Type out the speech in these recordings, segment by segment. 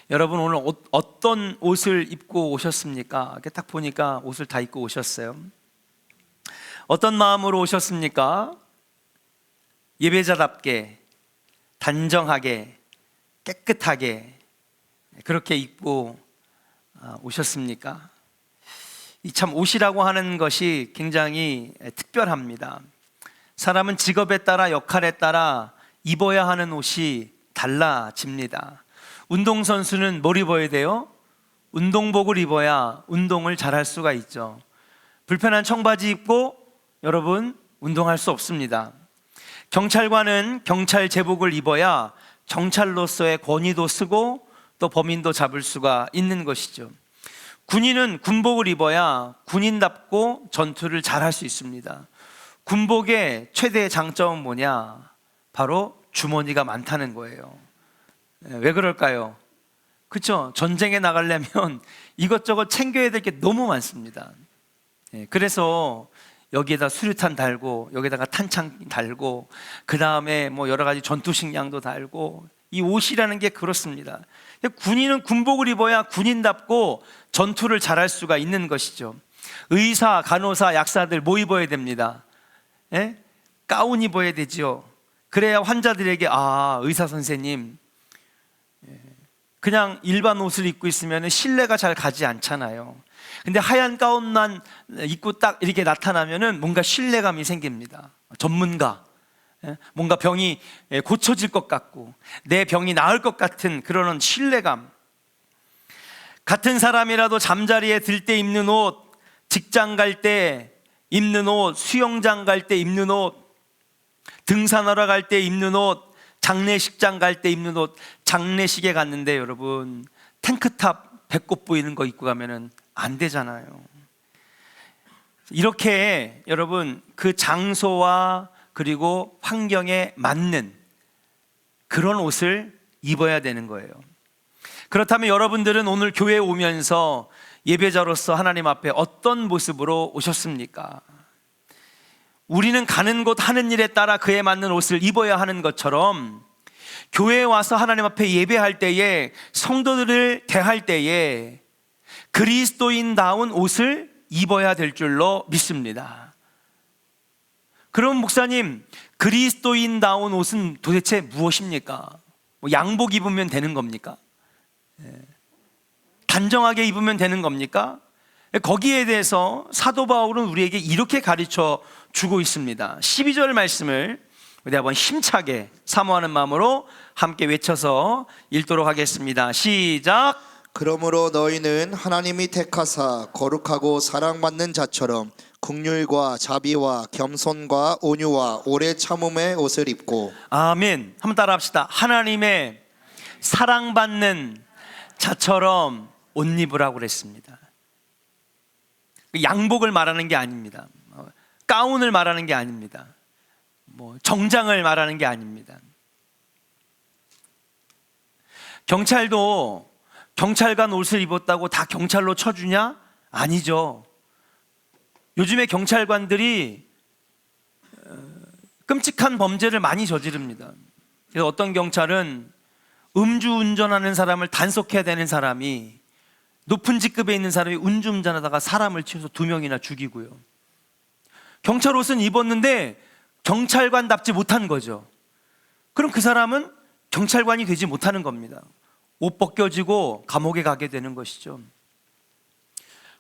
여러분 오늘 어떤 옷을 입고 오셨습니까? 이렇게 딱 보니까 옷을 다 입고 오셨어요. 어떤 마음으로 오셨습니까? 예배자답게, 단정하게, 깨끗하게 그렇게 입고 오셨습니까? 이 참 옷이라고 하는 것이 굉장히 특별합니다. 사람은 직업에 따라, 역할에 따라 입어야 하는 옷이 달라집니다. 운동선수는 뭘 입어야 돼요? 운동복을 입어야 운동을 잘할 수가 있죠. 불편한 청바지 입고 여러분 운동할 수 없습니다. 경찰관은 경찰 제복을 입어야 경찰로서의 권위도 쓰고 또 범인도 잡을 수가 있는 것이죠. 군인은 군복을 입어야 군인답고 전투를 잘할 수 있습니다. 군복의 최대의 장점은 뭐냐? 바로 주머니가 많다는 거예요. 왜 그럴까요? 그렇죠? 전쟁에 나가려면 이것저것 챙겨야 될 게 너무 많습니다. 그래서 여기에다 수류탄 달고 여기다가 탄창 달고 그 다음에 뭐 여러 가지 전투식량도 달고, 이 옷이라는 게 그렇습니다. 군인은 군복을 입어야 군인답고 전투를 잘할 수가 있는 것이죠. 의사, 간호사, 약사들 뭐 입어야 됩니다? 가운 입어야 되지요. 그래야 환자들에게 의사 선생님, 그냥 일반 옷을 입고 있으면 신뢰가 잘 가지 않잖아요. 근데 하얀 가운만 입고 딱 이렇게 나타나면은 뭔가 신뢰감이 생깁니다. 전문가, 뭔가 병이 고쳐질 것 같고 내 병이 나을 것 같은 그런 신뢰감. 같은 사람이라도 잠자리에 들 때 입는 옷, 직장 갈 때 입는 옷, 수영장 갈 때 입는 옷, 등산하러 갈 때 입는 옷, 장례식장 갈 때 입는 옷. 장례식에 갔는데 여러분 탱크탑 배꼽 보이는 거 입고 가면은 안 되잖아요. 이렇게 여러분 그 장소와 그리고 환경에 맞는 그런 옷을 입어야 되는 거예요. 그렇다면 여러분들은 오늘 교회에 오면서 예배자로서 하나님 앞에 어떤 모습으로 오셨습니까? 우리는 가는 곳 하는 일에 따라 그에 맞는 옷을 입어야 하는 것처럼 교회에 와서 하나님 앞에 예배할 때에, 성도들을 대할 때에 그리스도인다운 옷을 입어야 될 줄로 믿습니다. 그럼 목사님, 그리스도인다운 옷은 도대체 무엇입니까? 양복 입으면 되는 겁니까? 단정하게 입으면 되는 겁니까? 거기에 대해서 사도 바울은 우리에게 이렇게 가르쳐 주고 있습니다. 12절 말씀을 우리 한번 힘차게 사모하는 마음으로 함께 외쳐서 읽도록 하겠습니다. 시작. 그러므로 너희는 하나님이 택하사 거룩하고 사랑받는 자처럼 긍휼과 자비와 겸손과 온유와 오래 참음의 옷을 입고. 아멘. 한번 따라 합시다. 하나님의 사랑받는 자처럼 옷 입으라고 그랬습니다. 양복을 말하는 게 아닙니다. 가운을 말하는 게 아닙니다. 정장을 말하는 게 아닙니다. 경찰도 경찰관 옷을 입었다고 다 경찰로 쳐주냐? 아니죠. 요즘에 경찰관들이 끔찍한 범죄를 많이 저지릅니다. 그래서 어떤 경찰은 음주운전하는 사람을 단속해야 되는 사람이, 높은 직급에 있는 사람이 음주운전하다가 사람을 치워서 2명이나 죽이고요. 경찰 옷은 입었는데 경찰관답지 못한 거죠. 그럼 그 사람은 경찰관이 되지 못하는 겁니다. 옷 벗겨지고 감옥에 가게 되는 것이죠.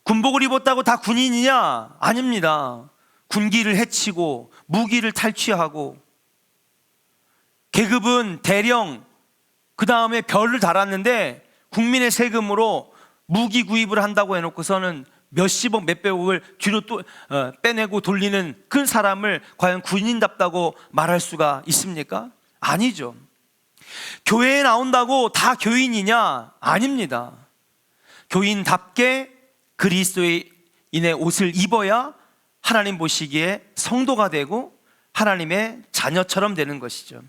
군복을 입었다고 다 군인이냐? 아닙니다. 군기를 해치고 무기를 탈취하고, 계급은 대령, 그 다음에 별을 달았는데 국민의 세금으로 무기 구입을 한다고 해놓고서는 몇십억 몇백억을 뒤로 또 빼내고 돌리는 그 사람을 과연 군인답다고 말할 수가 있습니까? 아니죠. 교회에 나온다고 다 교인이냐? 아닙니다. 교인답게 그리스도인의 옷을 입어야 하나님 보시기에 성도가 되고 하나님의 자녀처럼 되는 것이죠.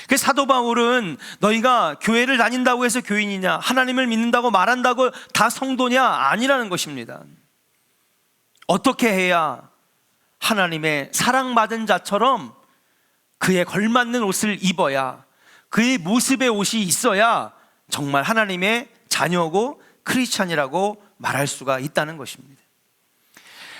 그래서 사도 바울은 너희가 교회를 다닌다고 해서 교인이냐, 하나님을 믿는다고 말한다고 다 성도냐? 아니라는 것입니다. 어떻게 해야 하나님의 사랑받은 자처럼 그에 걸맞는 옷을 입어야, 그의 모습의 옷이 있어야 정말 하나님의 자녀고 크리스찬이라고 말할 수가 있다는 것입니다.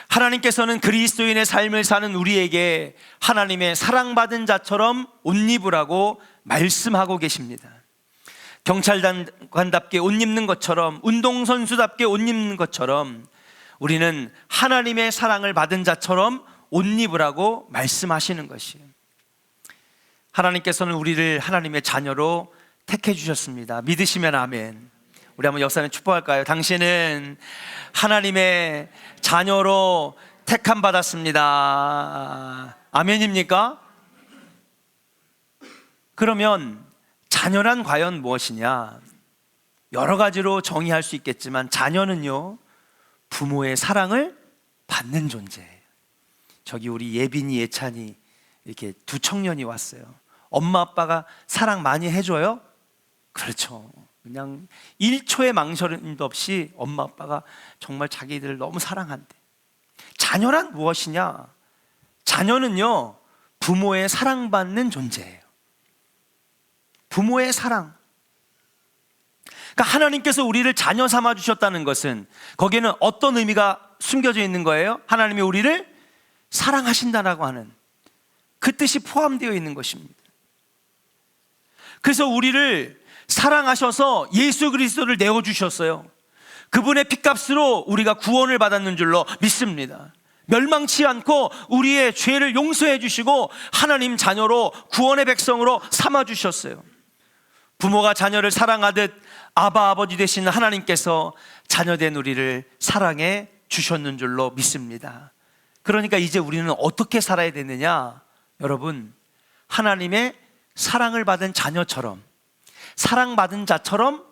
하나님께서는 그리스도인의 삶을 사는 우리에게 하나님의 사랑받은 자처럼 옷 입으라고 말씀하고 계십니다. 경찰관답게 옷 입는 것처럼, 운동선수답게 옷 입는 것처럼 우리는 하나님의 사랑을 받은 자처럼 옷 입으라고 말씀하시는 것이에요. 하나님께서는 우리를 하나님의 자녀로 택해 주셨습니다. 믿으시면 아멘. 우리 한번 역사님 축복할까요? 당신은 하나님의 자녀로 택함 받았습니다. 아멘입니까? 그러면 자녀란 과연 무엇이냐? 여러 가지로 정의할 수 있겠지만 자녀는요, 부모의 사랑을 받는 존재예요. 저기 우리 예빈이, 예찬이 이렇게 두 청년이 왔어요. 엄마 아빠가 사랑 많이 해줘요? 그렇죠. 그냥 1초의 망설임도 없이 엄마 아빠가 정말 자기들을 너무 사랑한대. 자녀란 무엇이냐? 자녀는요, 부모의 사랑받는 존재예요. 부모의 사랑. 그러니까 하나님께서 우리를 자녀 삼아 주셨다는 것은 거기에는 어떤 의미가 숨겨져 있는 거예요? 하나님이 우리를 사랑하신다라고 하는 그 뜻이 포함되어 있는 것입니다. 그래서 우리를 사랑하셔서 예수 그리스도를 내어주셨어요. 그분의 피값으로 우리가 구원을 받았는 줄로 믿습니다. 멸망치 않고 우리의 죄를 용서해 주시고 하나님 자녀로, 구원의 백성으로 삼아 주셨어요. 부모가 자녀를 사랑하듯 아바 아버지 되신 하나님께서 자녀된 우리를 사랑해 주셨는 줄로 믿습니다. 그러니까 이제 우리는 어떻게 살아야 되느냐? 여러분, 하나님의 사랑을 받은 자녀처럼, 사랑받은 자처럼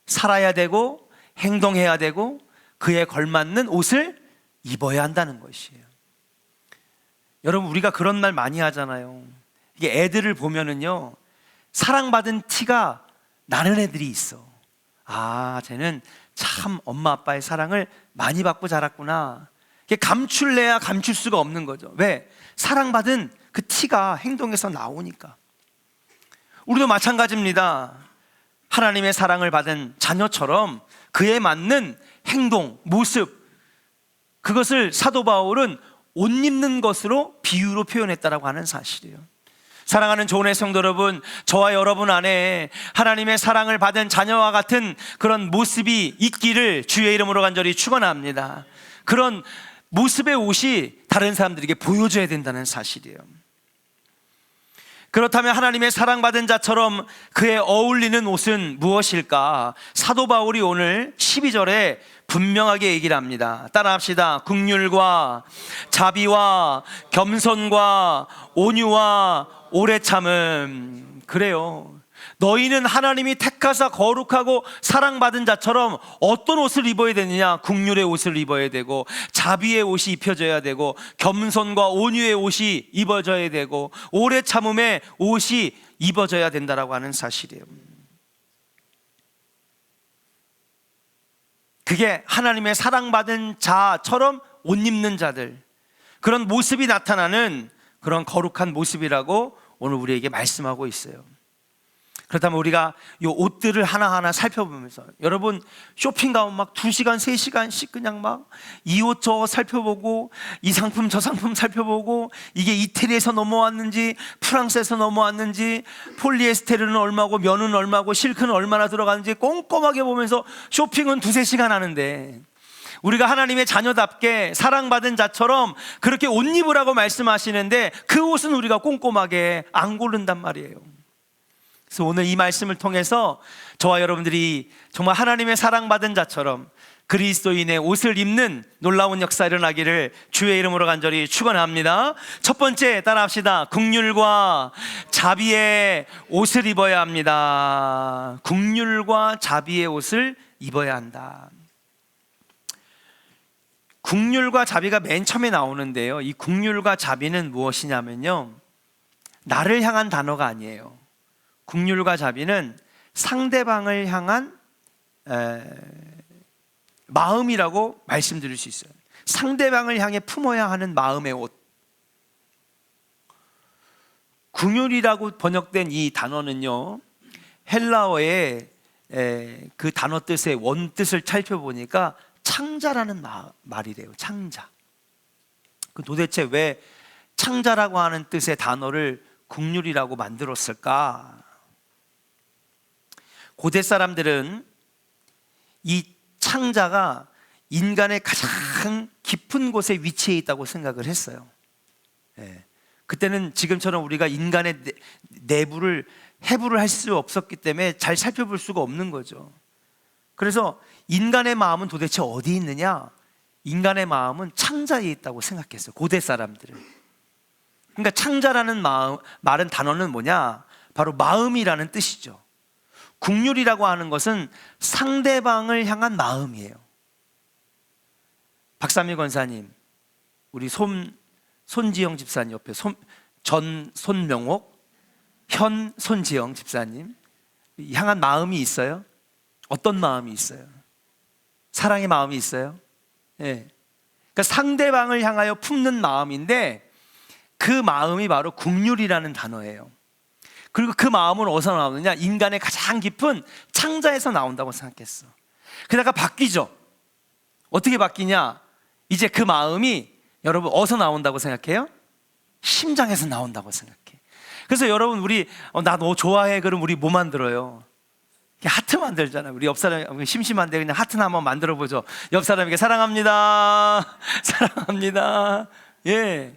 살아야 되고 행동해야 되고 그에 걸맞는 옷을 입어야 한다는 것이에요. 여러분, 우리가 그런 말 많이 하잖아요. 이게 애들을 보면은요, 사랑받은 티가 나는 애들이 있어. 아, 쟤는 참 엄마 아빠의 사랑을 많이 받고 자랐구나. 이게 감출래야 감출 수가 없는 거죠. 왜? 사랑받은 그 티가 행동에서 나오니까. 우리도 마찬가지입니다. 하나님의 사랑을 받은 자녀처럼 그에 맞는 행동, 모습, 그것을 사도 바울은 옷 입는 것으로 비유로 표현했다라고 하는 사실이에요. 사랑하는 조은의 성도 여러분, 저와 여러분 안에 하나님의 사랑을 받은 자녀와 같은 그런 모습이 있기를 주의 이름으로 간절히 축원합니다. 그런 모습의 옷이 다른 사람들에게 보여줘야 된다는 사실이에요. 그렇다면 하나님의 사랑받은 자처럼 그에 어울리는 옷은 무엇일까? 사도 바울이 오늘 12절에 분명하게 얘기를 합니다. 따라합시다. 긍휼과 자비와 겸손과 온유와 오래 참음. 그래요. 너희는 하나님이 택하사 거룩하고 사랑받은 자처럼 어떤 옷을 입어야 되느냐? 긍휼의 옷을 입어야 되고, 자비의 옷이 입혀져야 되고, 겸손과 온유의 옷이 입어져야 되고, 오래 참음의 옷이 입어져야 된다라고 하는 사실이에요. 그게 하나님의 사랑받은 자처럼 옷 입는 자들, 그런 모습이 나타나는 그런 거룩한 모습이라고 오늘 우리에게 말씀하고 있어요. 그렇다면 우리가 이 옷들을 하나하나 살펴보면서, 여러분 쇼핑 가면 막 2시간, 3시간씩 그냥 막 이 옷 저 살펴보고, 이 상품 저 상품 살펴보고, 이게 이태리에서 넘어왔는지 프랑스에서 넘어왔는지, 폴리에스테르는 얼마고 면은 얼마고 실크는 얼마나 들어가는지 꼼꼼하게 보면서 쇼핑은 2-3시간 하는데, 우리가 하나님의 자녀답게 사랑받은 자처럼 그렇게 옷 입으라고 말씀하시는데 그 옷은 우리가 꼼꼼하게 안 고른단 말이에요. 그래서 오늘 이 말씀을 통해서 저와 여러분들이 정말 하나님의 사랑받은 자처럼 그리스도인의 옷을 입는 놀라운 역사 일어나기를 주의 이름으로 간절히 축원합니다. 첫 번째, 따라합시다. 긍휼과 자비의 옷을 입어야 합니다. 긍휼과 자비의 옷을 입어야 한다. 긍휼과 자비가 맨 처음에 나오는데요, 이 긍휼과 자비는 무엇이냐면요, 나를 향한 단어가 아니에요. 긍휼과 자비는 상대방을 향한 마음이라고 말씀드릴 수 있어요. 상대방을 향해 품어야 하는 마음의 옷. 긍휼이라고 번역된 이 단어는요, 헬라어의 그 단어 뜻의 원뜻을 살펴보니까 창자라는 말이래요. 창자. 그 도대체 왜 창자라고 하는 뜻의 단어를 국률이라고 만들었을까? 고대 사람들은 이 창자가 인간의 가장 깊은 곳에 위치해 있다고 생각을 했어요. 그때는 지금처럼 우리가 인간의 내부를 해부를 할 수 없었기 때문에 잘 살펴볼 수가 없는 거죠. 그래서 인간의 마음은 도대체 어디 있느냐? 인간의 마음은 창자에 있다고 생각했어요. 고대 사람들은. 그러니까 창자라는 말은 단어는 뭐냐? 바로 마음이라는 뜻이죠. 국률이라고 하는 것은 상대방을 향한 마음이에요. 박삼일 권사님, 우리 손지영 집사님 옆에 전 손명옥, 현 손지영 집사님 향한 마음이 있어요? 어떤 마음이 있어요? 사랑의 마음이 있어요? 네. 그러니까 상대방을 향하여 품는 마음인데 그 마음이 바로 국률이라는 단어예요. 그리고 그 마음은 어디서 나오느냐? 인간의 가장 깊은 창자에서 나온다고 생각했어. 그러다가 바뀌죠. 어떻게 바뀌냐? 이제 그 마음이 여러분 어디서 나온다고 생각해요? 심장에서 나온다고 생각해. 그래서 여러분 우리 나 너 좋아해 그럼 우리 뭐 만들어요? 하트 만들잖아요. 우리 옆 사람 심심한데 그냥 하트나 한번 만들어 보죠. 옆 사람에게 사랑합니다. 사랑합니다. 예.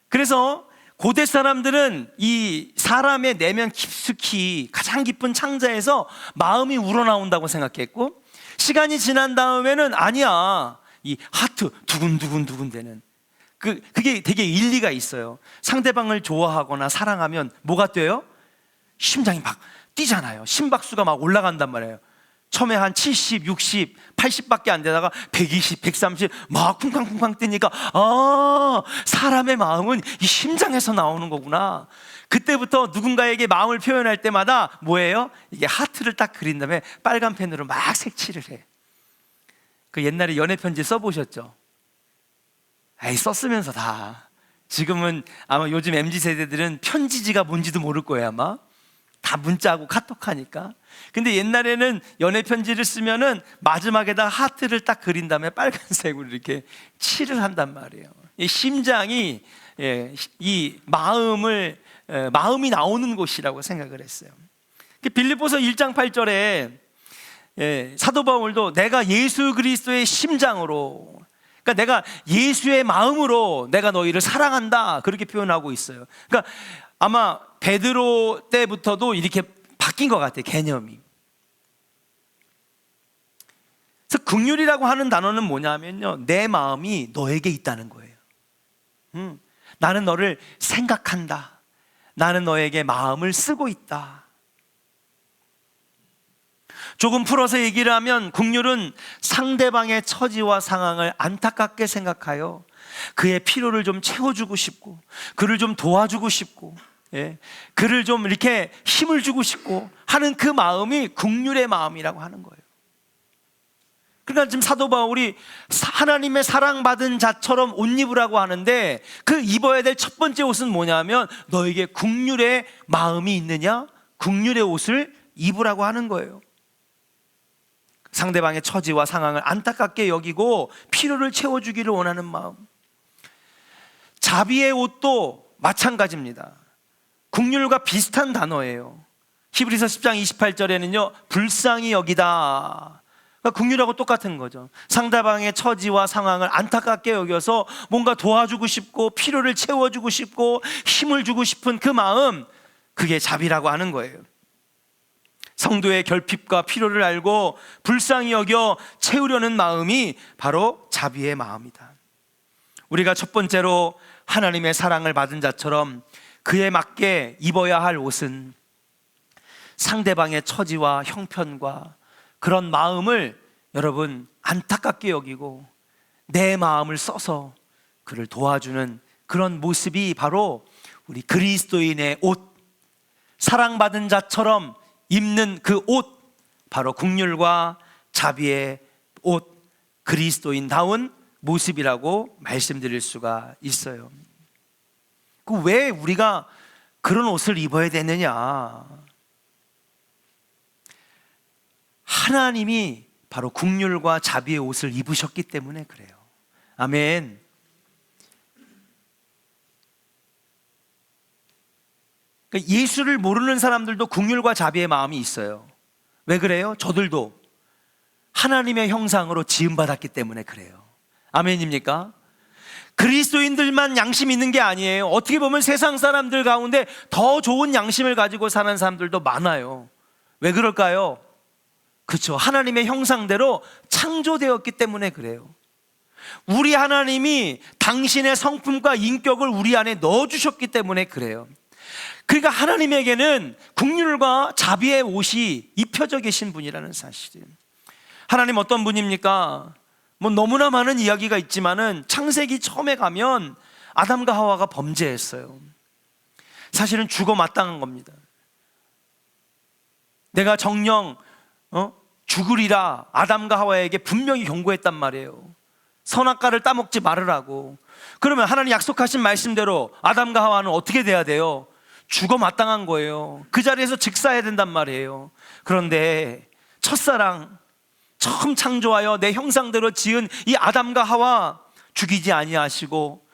그래서 고대 사람들은 이 사람의 내면 깊숙이 가장 깊은 창자에서 마음이 우러나온다고 생각했고, 시간이 지난 다음에는 아니야, 이 하트 두근두근 되는 그게 되게 일리가 있어요. 상대방을 좋아하거나 사랑하면 뭐가 돼요? 심장이 막 뛰잖아요. 심박수가 막 올라간단 말이에요. 처음에 한 70, 60, 80밖에 안 되다가 120, 130 막 쿵쾅쿵쾅 뛰니까 사람의 마음은 이 심장에서 나오는 거구나. 그때부터 누군가에게 마음을 표현할 때마다 뭐예요? 이게 하트를 딱 그린 다음에 빨간 펜으로 막 색칠을 해. 그 옛날에 연애 편지 써보셨죠? 에이, 썼으면서 다. 지금은 아마 요즘 MZ세대들은 편지지가 뭔지도 모를 거예요. 아마 다 문자하고 카톡하니까. 근데 옛날에는 연애 편지를 쓰면은 마지막에다 하트를 딱 그린 다음에 빨간색으로 이렇게 칠을 한단 말이에요. 이 심장이 이 마음이 나오는 곳이라고 생각을 했어요. 빌립보서 1장 8절에 사도 바울도 내가 예수 그리스도의 심장으로, 그러니까 내가 예수의 마음으로 내가 너희를 사랑한다, 그렇게 표현하고 있어요. 그러니까 아마 베드로 때부터도 이렇게 바뀐 것 같아요, 개념이. 그래서 긍휼이라고 하는 단어는 뭐냐면요, 내 마음이 너에게 있다는 거예요. 나는 너를 생각한다. 나는 너에게 마음을 쓰고 있다. 조금 풀어서 얘기를 하면 긍휼은 상대방의 처지와 상황을 안타깝게 생각하여 그의 필요를 좀 채워주고 싶고, 그를 좀 도와주고 싶고, 그를 좀 이렇게 힘을 주고 싶고 하는 그 마음이 긍휼의 마음이라고 하는 거예요. 그러니까 지금 사도 바울이 하나님의 사랑받은 자처럼 옷 입으라고 하는데, 그 입어야 될 첫 번째 옷은 뭐냐면 너에게 긍휼의 마음이 있느냐, 긍휼의 옷을 입으라고 하는 거예요. 상대방의 처지와 상황을 안타깝게 여기고 필요를 채워주기를 원하는 마음. 자비의 옷도 마찬가지입니다. 긍휼과 비슷한 단어예요. 히브리서 10장 28절에는요 불쌍히 여기다, 그러니까 긍휼하고 똑같은 거죠. 상대방의 처지와 상황을 안타깝게 여겨서 뭔가 도와주고 싶고 필요를 채워주고 싶고 힘을 주고 싶은 그 마음, 그게 자비라고 하는 거예요. 성도의 결핍과 필요를 알고 불쌍히 여겨 채우려는 마음이 바로 자비의 마음이다. 우리가 첫 번째로 하나님의 사랑을 받은 자처럼 그에 맞게 입어야 할 옷은 상대방의 처지와 형편과 그런 마음을 여러분 안타깝게 여기고 내 마음을 써서 그를 도와주는 그런 모습이 바로 우리 그리스도인의 옷, 사랑받은 자처럼 입는 그 옷, 바로 긍휼과 자비의 옷, 그리스도인다운 모습이라고 말씀드릴 수가 있어요. 왜 우리가 그런 옷을 입어야 되느냐? 하나님이 바로 긍휼과 자비의 옷을 입으셨기 때문에 그래요. 아멘. 그러니까 예수를 모르는 사람들도 긍휼과 자비의 마음이 있어요. 왜 그래요? 저들도 하나님의 형상으로 지음받았기 때문에 그래요. 아멘입니까? 그리스도인들만 양심 있는 게 아니에요. 어떻게 보면 세상 사람들 가운데 더 좋은 양심을 가지고 사는 사람들도 많아요. 왜 그럴까요? 그렇죠. 하나님의 형상대로 창조되었기 때문에 그래요. 우리 하나님이 당신의 성품과 인격을 우리 안에 넣어주셨기 때문에 그래요. 그러니까 하나님에게는 긍휼과 자비의 옷이 입혀져 계신 분이라는 사실이에요. 하나님 어떤 분입니까? 뭐 너무나 많은 이야기가 있지만은 창세기 처음에 가면 아담과 하와가 범죄했어요. 사실은 죽어 마땅한 겁니다. 내가 정녕 죽으리라 아담과 하와에게 분명히 경고했단 말이에요. 선악과를 따먹지 말으라고. 그러면 하나님 약속하신 말씀대로 아담과 하와는 어떻게 돼야 돼요? 죽어 마땅한 거예요. 그 자리에서 즉사해야 된단 말이에요. 그런데 첫사랑 처음 창조하여 내 형상대로 지은 이 아담과 하와 죽이지 아니하시고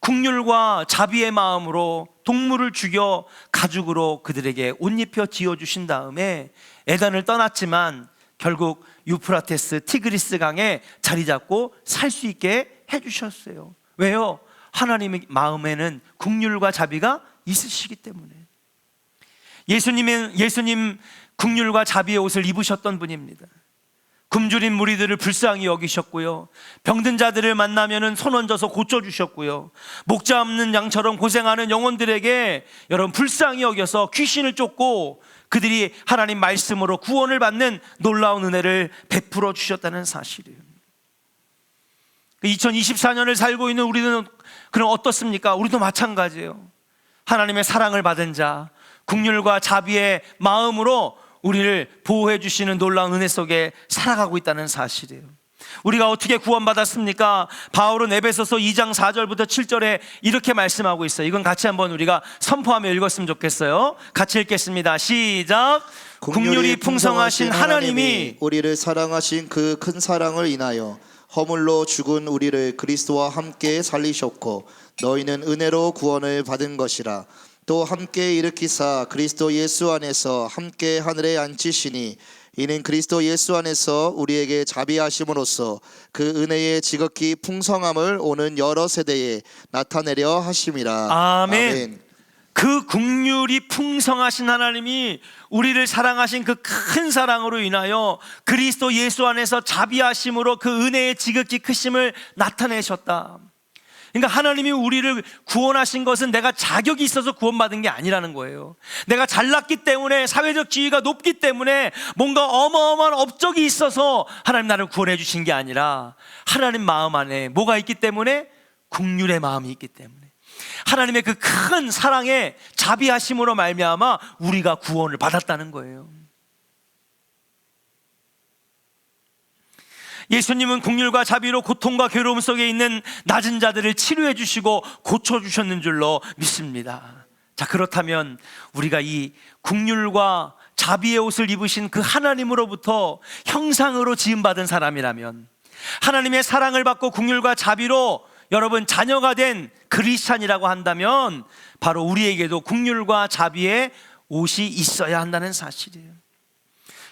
긍휼과 자비의 마음으로 동물을 죽여 가죽으로 그들에게 옷 입혀 지어주신 다음에 에덴을 떠났지만 결국 유프라테스 티그리스 강에 자리 잡고 살 수 있게 해주셨어요. 왜요? 하나님의 마음에는 긍휼과 자비가 있으시기 때문에. 예수님 긍휼과 자비의 옷을 입으셨던 분입니다. 굶주린 무리들을 불쌍히 여기셨고요, 병든 자들을 만나면 손 얹어서 고쳐주셨고요, 목자 없는 양처럼 고생하는 영혼들에게 여러분 불쌍히 여겨서 귀신을 쫓고 그들이 하나님 말씀으로 구원을 받는 놀라운 은혜를 베풀어 주셨다는 사실이에요. 2024년을 살고 있는 우리는 그럼 어떻습니까? 우리도 마찬가지예요. 하나님의 사랑을 받은 자, 긍휼과 자비의 마음으로 우리를 보호해 주시는 놀라운 은혜 속에 살아가고 있다는 사실이에요. 우리가 어떻게 구원받았습니까? 바울은 에베소서 2장 4절부터 7절에 이렇게 말씀하고 있어요. 이건 같이 한번 우리가 선포하며 읽었으면 좋겠어요. 같이 읽겠습니다. 시작. 긍휼이 풍성하신 하나님이 우리를 사랑하신 그 큰 사랑을 인하여 허물로 죽은 우리를 그리스도와 함께 살리셨고 너희는 은혜로 구원을 받은 것이라. 또 함께 일으키사 그리스도 예수 안에서 함께 하늘에 앉히시니 이는 그리스도 예수 안에서 우리에게 자비하심으로써 그 은혜의 지극히 풍성함을 오는 여러 세대에 나타내려 하심이라. 아멘. 그 긍휼이 풍성하신 하나님이 우리를 사랑하신 그 큰 사랑으로 인하여 그리스도 예수 안에서 자비하심으로 그 은혜의 지극히 크심을 나타내셨다. 그러니까 하나님이 우리를 구원하신 것은 내가 자격이 있어서 구원받은 게 아니라는 거예요. 내가 잘났기 때문에, 사회적 지위가 높기 때문에, 뭔가 어마어마한 업적이 있어서 하나님 나를 구원해 주신 게 아니라 하나님 마음 안에 뭐가 있기 때문에? 긍휼의 마음이 있기 때문에, 하나님의 그 큰 사랑에 자비하심으로 말미암아 우리가 구원을 받았다는 거예요. 예수님은 긍휼과 자비로 고통과 괴로움 속에 있는 낮은 자들을 치료해 주시고 고쳐 주셨는 줄로 믿습니다. 자, 그렇다면 우리가 이 긍휼과 자비의 옷을 입으신 그 하나님으로부터 형상으로 지음받은 사람이라면, 하나님의 사랑을 받고 긍휼과 자비로 여러분 자녀가 된 그리스찬이라고 한다면 바로 우리에게도 긍휼과 자비의 옷이 있어야 한다는 사실이에요.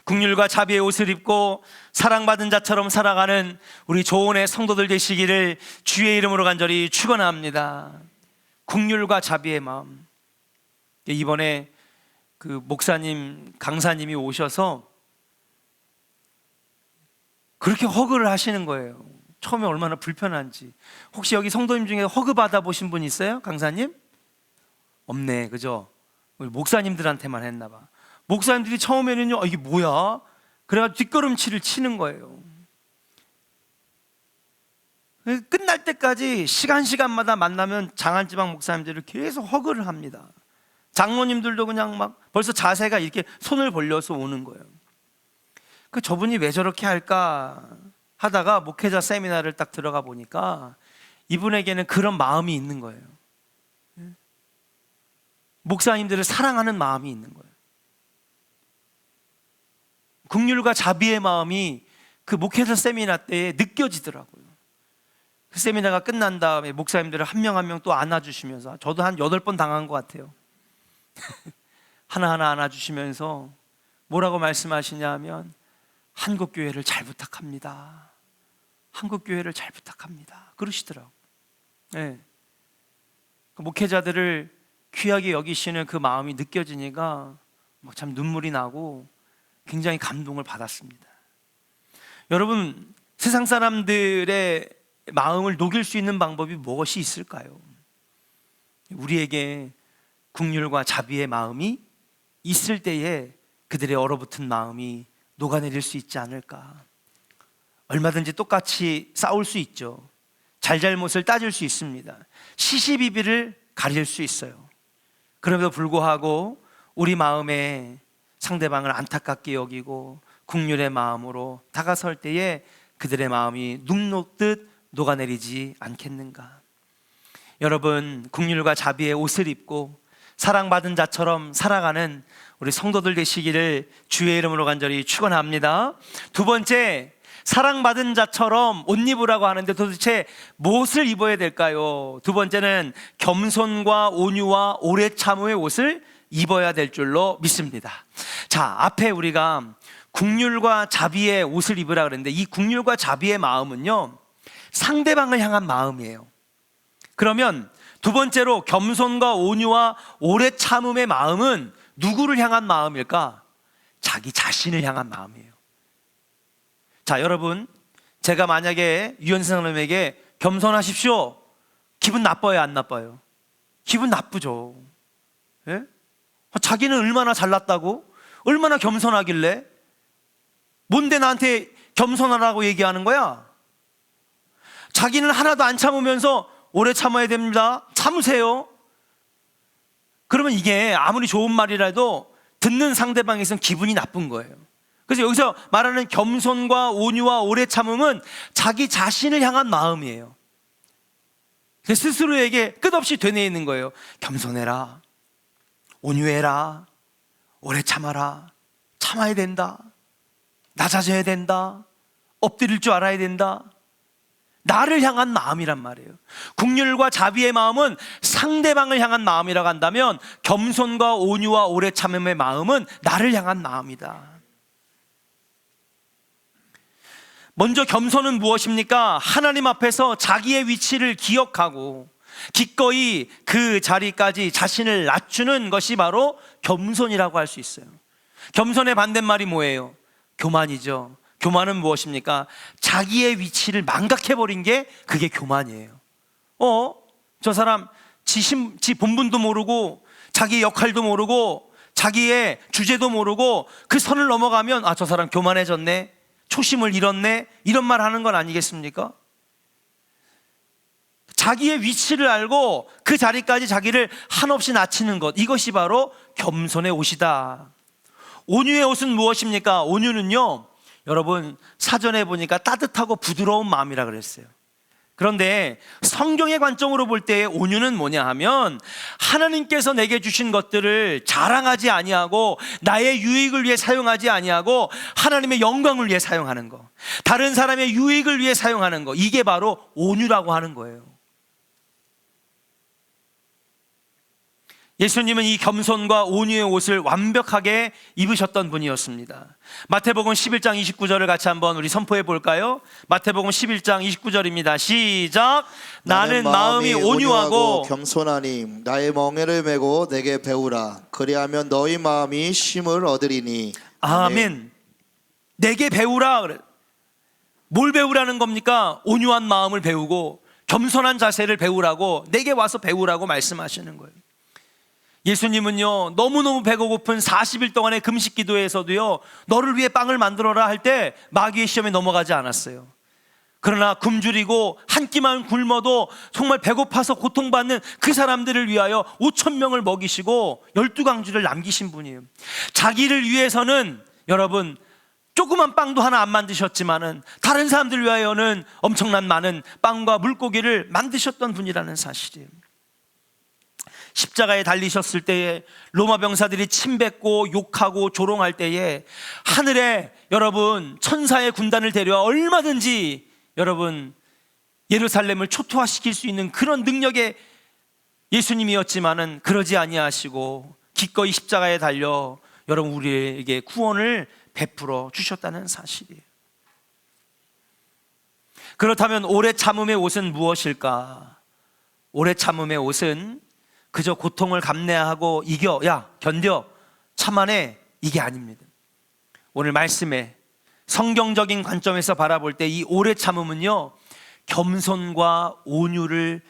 긍휼과 자비의 옷을 입고 사랑받은 자처럼 살아가는 우리 조은의 성도들 되시기를 주의 이름으로 간절히 축원합니다. 긍휼과 자비의 마음. 이번에 그 목사님, 강사님이 오셔서 그렇게 허그를 하시는 거예요. 처음에 얼마나 불편한지. 혹시 여기 성도님 중에 허그 받아보신 분 있어요? 강사님? 없네, 그죠? 우리 목사님들한테만 했나 봐. 목사님들이 처음에는요, 이게 뭐야? 그래가지고 뒷걸음치를 치는 거예요. 끝날 때까지 시간마다 만나면 장안지방 목사님들을 계속 허그를 합니다. 장로님들도 그냥 막 벌써 자세가 이렇게 손을 벌려서 오는 거예요. 그 저분이 왜 저렇게 할까 하다가 목회자 세미나를 딱 들어가 보니까 이분에게는 그런 마음이 있는 거예요. 목사님들을 사랑하는 마음이 있는 거예요. 긍휼과 자비의 마음이 그 목회자 세미나 때에 느껴지더라고요. 그 세미나가 끝난 다음에 목사님들을 한 명 한 명 또 안아주시면서, 저도 한 8번 당한 것 같아요. 하나하나 안아주시면서 뭐라고 말씀하시냐 하면, 한국교회를 잘 부탁합니다. 한국교회를 잘 부탁합니다. 그러시더라고요. 네. 그 목회자들을 귀하게 여기시는 그 마음이 느껴지니까 막 참 눈물이 나고 굉장히 감동을 받았습니다. 여러분, 세상 사람들의 마음을 녹일 수 있는 방법이 무엇이 있을까요? 우리에게 긍휼과 자비의 마음이 있을 때에 그들의 얼어붙은 마음이 녹아내릴 수 있지 않을까. 얼마든지 똑같이 싸울 수 있죠. 잘잘못을 따질 수 있습니다. 시시비비를 가릴 수 있어요. 그럼에도 불구하고 우리 마음에 상대방을 안타깝게 여기고 긍휼의 마음으로 다가설 때에 그들의 마음이 눅눅듯 녹아내리지 않겠는가. 여러분, 긍휼과 자비의 옷을 입고 사랑받은 자처럼 살아가는 우리 성도들 되시기를 주의 이름으로 간절히 축원합니다. 두 번째, 사랑받은 자처럼 옷 입으라고 하는데 도대체 무엇을 입어야 될까요? 두 번째는 겸손과 온유와 오래 참음의 옷을 입어야 될 줄로 믿습니다. 자, 앞에 우리가 긍휼과 자비의 옷을 입으라 그랬는데, 이 긍휼과 자비의 마음은요, 상대방을 향한 마음이에요. 그러면 두 번째로 겸손과 온유와 오래 참음의 마음은 누구를 향한 마음일까? 자기 자신을 향한 마음이에요. 자, 여러분, 제가 만약에 유현승님에게 겸손하십시오, 기분 나빠요, 안 나빠요? 기분 나쁘죠. 예? 자기는 얼마나 잘났다고? 얼마나 겸손하길래? 뭔데 나한테 겸손하라고 얘기하는 거야? 자기는 하나도 안 참으면서 오래 참아야 됩니다, 참으세요. 그러면 이게 아무리 좋은 말이라도 듣는 상대방에서는 기분이 나쁜 거예요. 그래서 여기서 말하는 겸손과 온유와 오래 참음은 자기 자신을 향한 마음이에요. 스스로에게 끝없이 되뇌이는 거예요. 겸손해라, 온유해라, 오래 참아라, 참아야 된다, 낮아져야 된다, 엎드릴 줄 알아야 된다. 나를 향한 마음이란 말이에요. 긍휼과 자비의 마음은 상대방을 향한 마음이라고 한다면, 겸손과 온유와 오래 참음의 마음은 나를 향한 마음이다. 먼저 겸손은 무엇입니까? 하나님 앞에서 자기의 위치를 기억하고 기꺼이 그 자리까지 자신을 낮추는 것이 바로 겸손이라고 할 수 있어요. 겸손의 반대말이 뭐예요? 교만이죠. 교만은 무엇입니까? 자기의 위치를 망각해버린 게 그게 교만이에요. 저 사람 지 본분도 모르고 자기의 역할도 모르고 자기의 주제도 모르고 그 선을 넘어가면, 아, 저 사람 교만해졌네, 초심을 잃었네, 이런 말 하는 건 아니겠습니까? 자기의 위치를 알고 그 자리까지 자기를 한없이 낮추는 것, 이것이 바로 겸손의 옷이다. 온유의 옷은 무엇입니까? 온유는요, 여러분, 사전에 보니까 따뜻하고 부드러운 마음이라 그랬어요. 그런데 성경의 관점으로 볼 때 온유는 뭐냐 하면, 하나님께서 내게 주신 것들을 자랑하지 아니하고 나의 유익을 위해 사용하지 아니하고 하나님의 영광을 위해 사용하는 거, 다른 사람의 유익을 위해 사용하는 거, 이게 바로 온유라고 하는 거예요. 예수님은 이 겸손과 온유의 옷을 완벽하게 입으셨던 분이었습니다. 마태복음 11장 29절을 같이 한번 우리 선포해 볼까요? 마태복음 11장 29절입니다. 시작. 나는 마음이 온유하고 겸손하니 나의 멍에를 메고 내게 배우라. 그리하면 너희 마음이 쉼을 얻으리니. 아멘. 내게 배우라. 뭘 배우라는 겁니까? 온유한 마음을 배우고 겸손한 자세를 배우라고, 내게 와서 배우라고 말씀하시는 거예요. 예수님은요, 너무너무 배가 고픈 40일 동안의 금식 기도에서도요, 너를 위해 빵을 만들어라 할 때 마귀의 시험에 넘어가지 않았어요. 그러나 굶주리고 한 끼만 굶어도 정말 배고파서 고통받는 그 사람들을 위하여 5,000명을 먹이시고 12강주를 남기신 분이에요. 자기를 위해서는 여러분 조그만 빵도 하나 안 만드셨지만은 다른 사람들을 위하여는 엄청난 많은 빵과 물고기를 만드셨던 분이라는 사실이에요. 십자가에 달리셨을 때에 로마 병사들이 침뱉고 욕하고 조롱할 때에 하늘에 여러분 천사의 군단을 데려와 얼마든지 여러분 예루살렘을 초토화시킬 수 있는 그런 능력의 예수님이었지만은 그러지 아니하시고 기꺼이 십자가에 달려 여러분 우리에게 구원을 베풀어 주셨다는 사실이에요. 그렇다면 오래 참음의 옷은 무엇일까? 오래 참음의 옷은 그저 고통을 감내하고 이겨, 야 견뎌, 참아내, 이게 아닙니다. 오늘 말씀에 성경적인 관점에서 바라볼 때 이 오래 참음은요, 겸손과 온유를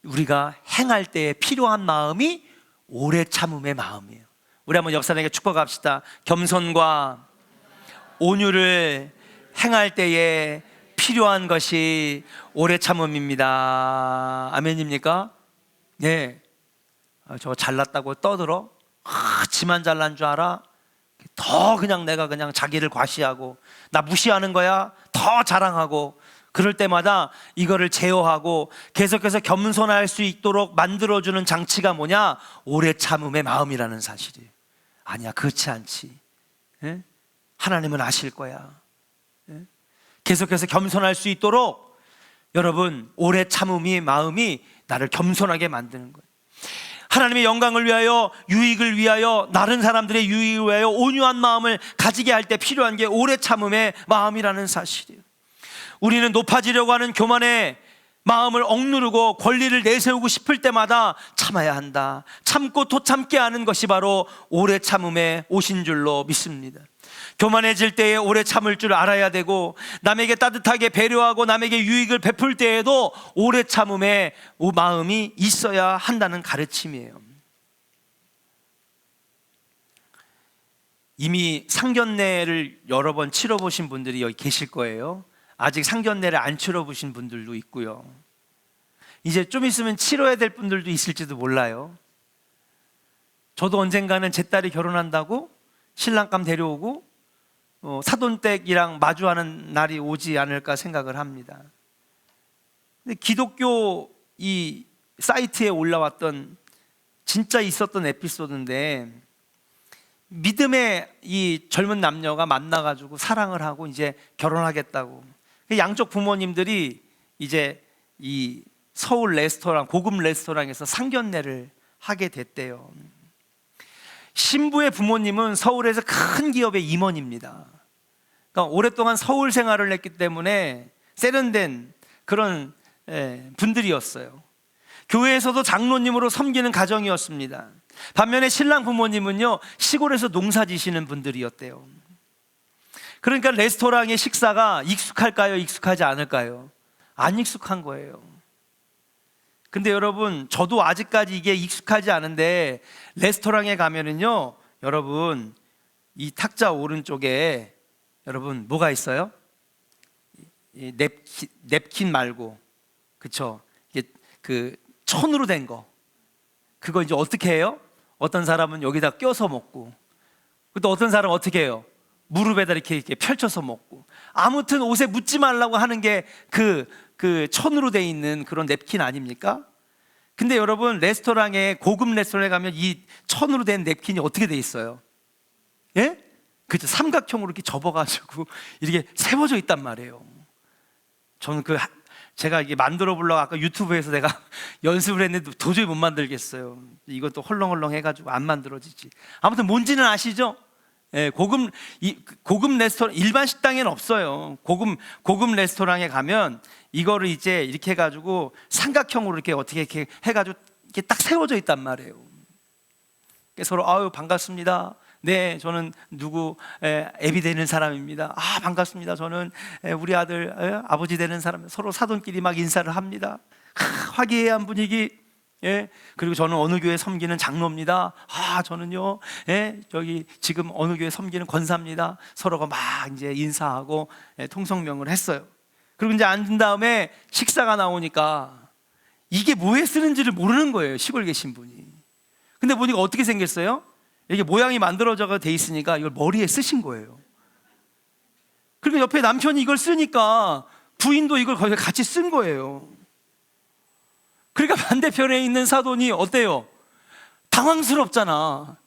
우리가 행할 때에 필요한 마음이 오래 참음의 마음이에요. 우리 한번 역사에게 축복합시다. 겸손과 온유를 행할 때에 필요한 것이 오래 참음입니다. 아멘입니까? 네. 저 잘났다고 떠들어? 지만 잘난 줄 알아? 더 그냥 내가 그냥 자기를 과시하고 나 무시하는 거야? 더 자랑하고 그럴 때마다 이거를 제어하고 계속해서 겸손할 수 있도록 만들어주는 장치가 뭐냐? 오래 참음의 마음이라는 사실이에요. 아니야, 그렇지 않지. 예? 하나님은 아실 거야. 예? 계속해서 겸손할 수 있도록 여러분 오래 참음의 마음이 나를 겸손하게 만드는 거예요. 하나님의 영광을 위하여, 유익을 위하여, 다른 사람들의 유익을 위하여 온유한 마음을 가지게 할 때 필요한 게 오래 참음의 마음이라는 사실이에요. 우리는 높아지려고 하는 교만의 마음을 억누르고 권리를 내세우고 싶을 때마다 참아야 한다. 참고 또 참게 하는 것이 바로 오래 참음의 옷인 줄로 믿습니다. 교만해질 때에 오래 참을 줄 알아야 되고, 남에게 따뜻하게 배려하고 남에게 유익을 베풀 때에도 오래 참음의 마음이 있어야 한다는 가르침이에요. 이미 상견례를 여러 번 치러보신 분들이 여기 계실 거예요. 아직 상견례를 안 치러보신 분들도 있고요. 이제 좀 있으면 치러야 될 분들도 있을지도 몰라요. 저도 언젠가는 제 딸이 결혼한다고 신랑감 데려오고 사돈댁이랑 마주하는 날이 오지 않을까 생각을 합니다. 근데 기독교 이 사이트에 올라왔던 진짜 있었던 에피소드인데, 믿음의 이 젊은 남녀가 만나가지고 사랑을 하고 이제 결혼하겠다고, 양쪽 부모님들이 이제 이 서울 레스토랑, 고급 레스토랑에서 상견례를 하게 됐대요. 신부의 부모님은 서울에서 큰 기업의 임원입니다. 그러니까 오랫동안 서울 생활을 했기 때문에 세련된 그런 분들이었어요. 교회에서도 장로님으로 섬기는 가정이었습니다. 반면에 신랑 부모님은요, 시골에서 농사 지시는 분들이었대요. 그러니까 레스토랑의 식사가 익숙할까요? 익숙하지 않을까요? 안 익숙한 거예요. 근데 여러분, 저도 아직까지 이게 익숙하지 않은데 레스토랑에 가면은요, 여러분 이 탁자 오른쪽에 여러분 뭐가 있어요? 냅킨 말고, 그쵸? 이게 그 천으로 된 거, 그거 이제 어떻게 해요? 어떤 사람은 여기다 껴서 먹고, 또 어떤 사람은 어떻게 해요? 무릎에다 이렇게 펼쳐서 먹고. 아무튼 옷에 묻지 말라고 하는 게 그 천으로 돼 있는 그런 냅킨 아닙니까? 근데 여러분, 레스토랑에, 고급 레스토랑에 가면 이 천으로 된 냅킨이 어떻게 돼 있어요? 예? 그죠? 삼각형으로 이렇게 접어가지고 이렇게 세워져 있단 말이에요. 저는 제가 이게 만들어 보려고 아까 유튜브에서 내가 연습을 했는데 도저히 못 만들겠어요. 이것도 헐렁헐렁 해가지고 안 만들어지지. 아무튼 뭔지는 아시죠? 예, 고급 레스토랑, 일반 식당에는 없어요. 고급 레스토랑에 가면 이거를 이제 이렇게 해가지고 삼각형으로 이렇게 어떻게 이렇게 해가지고 이렇게 딱 세워져 있단 말이에요. 서로 아유 반갑습니다. 네, 저는 누구 애비 되는 사람입니다. 아 반갑습니다. 저는 우리 아들 아버지 되는 사람. 서로 사돈끼리 막 인사를 합니다. 화기애애한 분위기. 예, 그리고 저는 어느 교회 섬기는 장로입니다. 아, 저는요, 저기 지금 어느 교회 섬기는 권사입니다. 서로가 막 이제 인사하고 통성명을 했어요. 그리고 이제 앉은 다음에 식사가 나오니까 이게 뭐에 쓰는지를 모르는 거예요, 시골 계신 분이. 근데 보니까 어떻게 생겼어요? 이게 모양이 만들어져 돼 있으니까 이걸 머리에 쓰신 거예요. 그리고 옆에 남편이 이걸 쓰니까 부인도 이걸 거기에 같이 쓴 거예요. 그러니까 반대편에 있는 사돈이 어때요? 당황스럽잖아.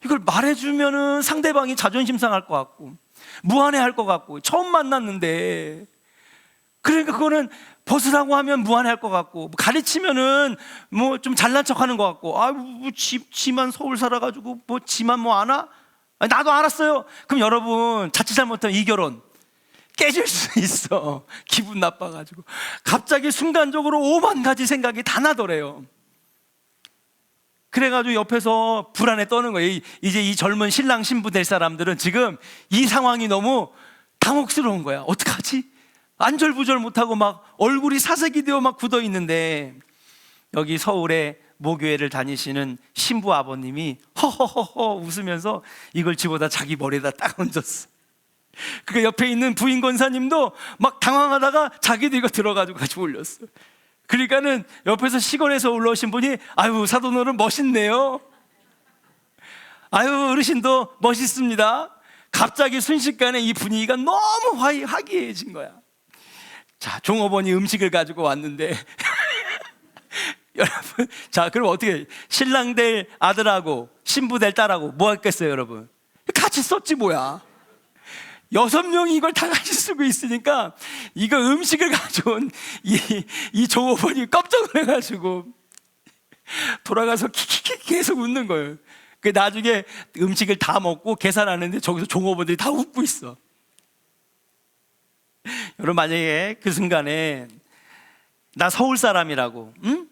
이걸 말해주면은 상대방이 자존심 상할 것 같고 무안해할 것 같고 처음 만났는데, 그러니까 그거는 벗으라고 하면 무안해할 것 같고 가르치면은 뭐 좀 잘난 척하는 것 같고, 뭐 지만 서울 살아가지고 뭐 지만 뭐 아나? 나도 알았어요. 그럼 여러분 자칫 잘못하면 이 결혼 깨질 수 있어. 기분 나빠가지고 갑자기 순간적으로 5만 가지 생각이 다 나더래요. 그래가지고 옆에서 불안에 떠는 거예요. 이제 이 젊은 신랑 신부 될 사람들은 지금 이 상황이 너무 당혹스러운 거야. 어떡하지? 안절부절 못하고 막 얼굴이 사색이 되어 막 굳어 있는데, 여기 서울에 모교회를 다니시는 신부 아버님이 허허허허 웃으면서 이걸 집어다 자기 머리에다 딱 얹었어. 그 옆에 있는 부인 권사님도 막 당황하다가 자기도 이거 들어가지고 같이 올렸어. 그러니까는 옆에서 시골에서 올라오신 분이 아유 사돈어른 멋있네요. 아유 어르신도 멋있습니다. 갑자기 순식간에 이 분위기가 너무 화기애애해진 거야. 자, 종업원이 음식을 가지고 왔는데 여러분, 자 그럼 어떻게 신랑 될 아들하고 신부 될 딸하고 뭐 했겠어요 여러분? 같이 썼지 뭐야. 6명이 이걸 다 같이 쓰고 있으니까 이거 음식을 가져온 이 종업원이 깜짝 놀라가지고 돌아가서 키키키 계속 웃는 거예요. 그 나중에 음식을 다 먹고 계산하는데 저기서 종업원들이 다 웃고 있어. 여러분, 만약에 그 순간에 나 서울 사람이라고, 응?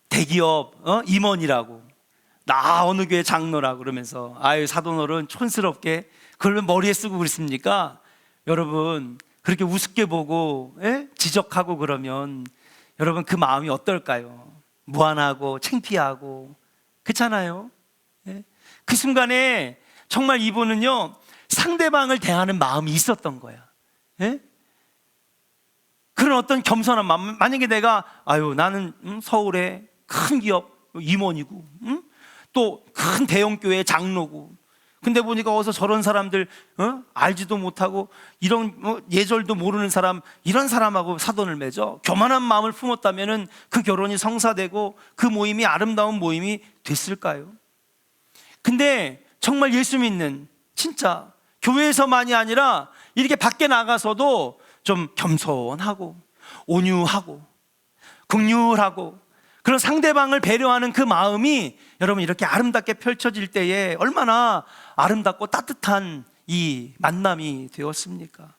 대기업 임원이라고, 나 어느 교회 장로라고 그러면서 아유 사돈어른 촌스럽게 그걸 머리에 쓰고 그랬습니까? 여러분 그렇게 우습게 보고 지적하고 그러면 여러분 그 마음이 어떨까요? 무안하고 창피하고 그렇잖아요. 그 순간에 정말 이분은요 상대방을 대하는 마음이 있었던 거야. 그런 어떤 겸손한 마음. 만약에 내가 아유 나는 서울의 큰 기업 임원이고 또 큰 대형교회 장로고, 근데 보니까 어서 저런 사람들 알지도 못하고 이런 예절도 모르는 사람, 이런 사람하고 사돈을 맺어 교만한 마음을 품었다면은 그 결혼이 성사되고 그 모임이 아름다운 모임이 됐을까요? 근데 정말 예수 믿는 진짜 교회에서만이 아니라 이렇게 밖에 나가서도 좀 겸손하고 온유하고 긍휼하고 그런 상대방을 배려하는 그 마음이 여러분 이렇게 아름답게 펼쳐질 때에 얼마나 아름답고 따뜻한 이 만남이 되었습니까?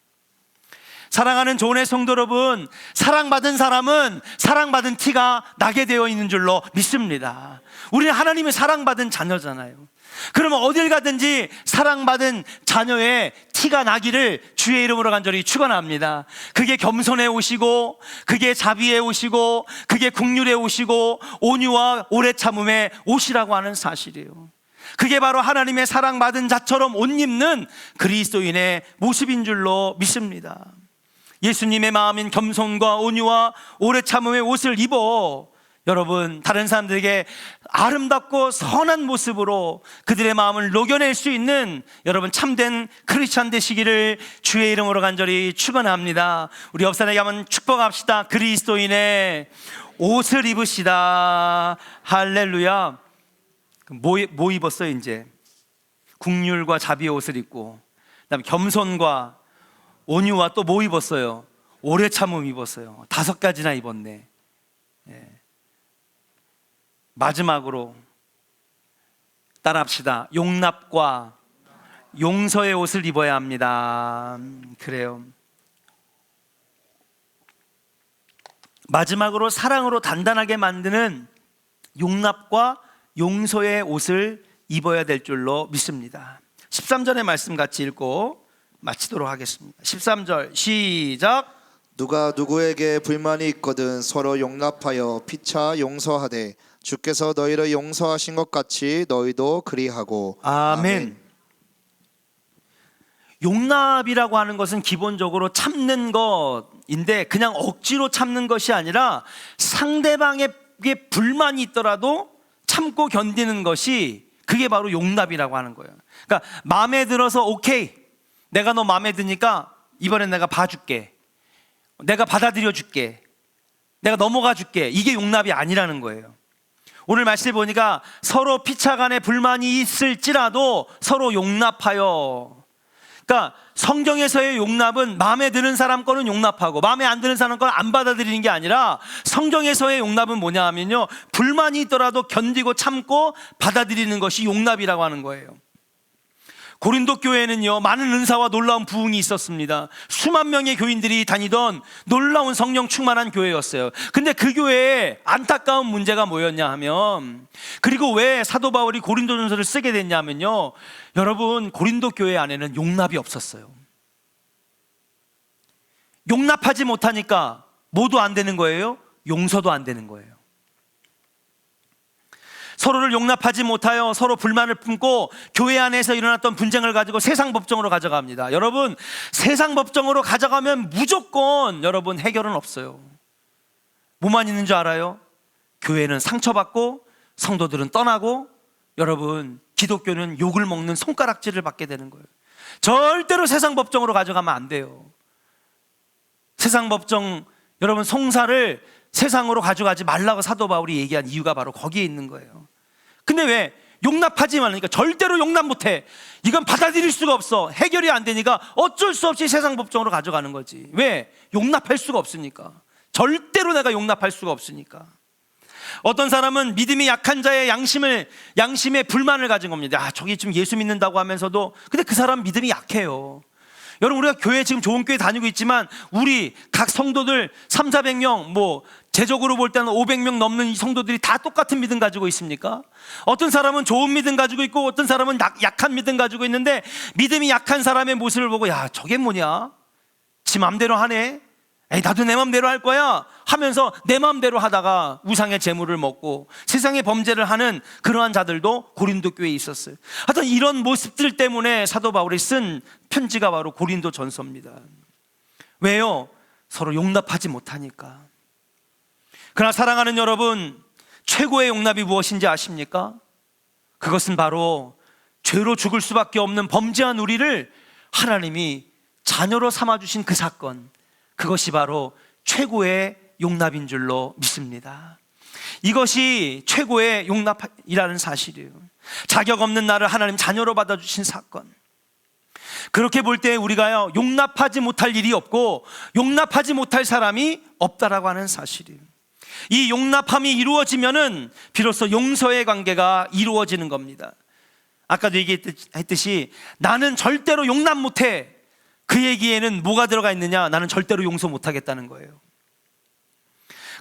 사랑하는 조은의 성도 여러분, 사랑받은 사람은 사랑받은 티가 나게 되어 있는 줄로 믿습니다. 우리는 하나님의 사랑받은 자녀잖아요. 그러면 어딜 가든지 사랑받은 자녀의 티가 나기를 주의 이름으로 간절히 축원합니다. 그게 겸손해 오시고, 그게 자비해 오시고, 그게 긍휼해 오시고, 온유와 오래 참음에 오시라고 하는 사실이에요. 그게 바로 하나님의 사랑받은 자처럼 옷 입는 그리스도인의 모습인 줄로 믿습니다. 예수님의 마음인 겸손과 온유와 오래 참음의 옷을 입어 여러분 다른 사람들에게 아름답고 선한 모습으로 그들의 마음을 녹여낼 수 있는 여러분 참된 크리스찬 되시기를 주의 이름으로 간절히 축원합니다. 우리 옆 사람에게 한번 축복합시다. 그리스도인의 옷을 입으시다. 할렐루야. 뭐 입었어요? 이제 긍휼과 자비의 옷을 입고, 그다음에 겸손과 온유와 또 뭐 입었어요? 오래 참음 입었어요. 5가지나 입었네. 마지막으로 따라합시다. 용납과 용서의 옷을 입어야 합니다. 그래요. 마지막으로 사랑으로 단단하게 만드는 용납과 용서의 옷을 입어야 될 줄로 믿습니다. 13절의 말씀 같이 읽고 마치도록 하겠습니다. 13절 시작. 누가 누구에게 불만이 있거든 서로 용납하여 피차 용서하되 주께서 너희를 용서하신 것 같이 너희도 그리하고. 아멘. 용납이라고 하는 것은 기본적으로 참는 것인데, 그냥 억지로 참는 것이 아니라 상대방에게 불만이 있더라도 참고 견디는 것이, 그게 바로 용납이라고 하는 거예요. 그러니까 마음에 들어서 오케이, 내가 너 마음에 드니까 이번엔 내가 봐줄게, 내가 받아들여 줄게, 내가 넘어가 줄게, 이게 용납이 아니라는 거예요. 오늘 말씀 보니까 서로 피차 간에 불만이 있을지라도 서로 용납하여. 그러니까 성경에서의 용납은 마음에 드는 사람 거는 용납하고 마음에 안 드는 사람 거는 안 받아들이는 게 아니라, 성경에서의 용납은 뭐냐 하면요, 불만이 있더라도 견디고 참고 받아들이는 것이 용납이라고 하는 거예요. 고린도 교회는요, 많은 은사와 놀라운 부흥이 있었습니다. 수만 명의 교인들이 다니던 놀라운 성령 충만한 교회였어요. 근데 그 교회에 안타까운 문제가 뭐였냐 하면, 그리고 왜 사도 바울이 고린도전서를 쓰게 됐냐면요, 여러분, 고린도 교회 안에는 용납이 없었어요. 용납하지 못하니까 뭐도 안 되는 거예요? 용서도 안 되는 거예요. 서로를 용납하지 못하여 서로 불만을 품고 교회 안에서 일어났던 분쟁을 가지고 세상 법정으로 가져갑니다. 여러분, 세상 법정으로 가져가면 무조건 여러분 해결은 없어요. 뭐만 있는 줄 알아요? 교회는 상처받고 성도들은 떠나고, 여러분, 기독교는 욕을 먹는 손가락질을 받게 되는 거예요. 절대로 세상 법정으로 가져가면 안 돼요. 세상 법정, 여러분, 송사를 세상으로 가져가지 말라고 사도 바울이 얘기한 이유가 바로 거기에 있는 거예요. 근데 왜? 용납하지 말라니까. 절대로 용납 못해. 이건 받아들일 수가 없어. 해결이 안 되니까 어쩔 수 없이 세상 법정으로 가져가는 거지. 왜? 용납할 수가 없으니까. 절대로 내가 용납할 수가 없으니까. 어떤 사람은 믿음이 약한 자의 양심에 불만을 가진 겁니다. 아, 저기 지금 예수 믿는다고 하면서도, 근데 그 사람 믿음이 약해요. 여러분, 우리가 교회 지금 좋은 교회 다니고 있지만 우리 각 성도들 300~400명, 제적으로 볼 때는 500명 넘는 이 성도들이 다 똑같은 믿음 가지고 있습니까? 어떤 사람은 좋은 믿음 가지고 있고 어떤 사람은 약한 믿음 가지고 있는데, 믿음이 약한 사람의 모습을 보고, 야, 저게 뭐냐? 지 맘대로 하네? 에이, 나도 내 맘대로 할 거야 하면서 내 맘대로 하다가 우상의 재물을 먹고 세상의 범죄를 하는 그러한 자들도 고린도 교회에 있었어요. 하여튼 이런 모습들 때문에 사도 바울이 쓴 편지가 바로 고린도 전서입니다. 왜요? 서로 용납하지 못하니까. 그러나 사랑하는 여러분, 최고의 용납이 무엇인지 아십니까? 그것은 바로 죄로 죽을 수밖에 없는 범죄한 우리를 하나님이 자녀로 삼아주신 그 사건, 그것이 바로 최고의 용납인 줄로 믿습니다. 이것이 최고의 용납이라는 사실이에요. 자격 없는 나를 하나님 자녀로 받아주신 사건. 그렇게 볼 때 우리가요, 용납하지 못할 일이 없고 용납하지 못할 사람이 없다라고 하는 사실이에요. 이 용납함이 이루어지면은 비로소 용서의 관계가 이루어지는 겁니다. 아까도 얘기했듯이 나는 절대로 용납 못해. 그 얘기에는 뭐가 들어가 있느냐? 나는 절대로 용서 못하겠다는 거예요.